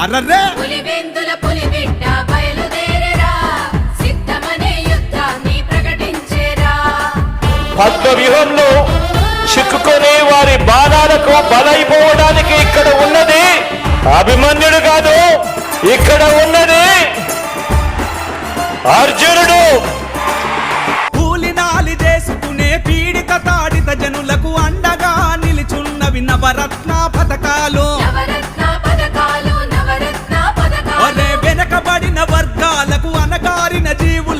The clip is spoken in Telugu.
అర్రర్రే పులివెందుల పులిబిడ్డ బయలుదేరేరా, సిద్ధమనే యుద్ధాన్ని ప్రకటించేరా. పద్మ వ్యూహంలో చిక్కుకొని వారి బాణాలకు బలైపోవడానికి ఇక్కడ ఉన్నది అభిమన్యుడు కాదు, ఇక్కడ ఉన్నది అర్జునుడు. కూలినాలి చేసుకునే పీడిత తాడిత జనులకు అండగా నిలుచున్నవి నవరత్న పథకాలు. నవరత్న పథకాలు వెనకబడిన వర్గాలకు అనగారిన జీవులు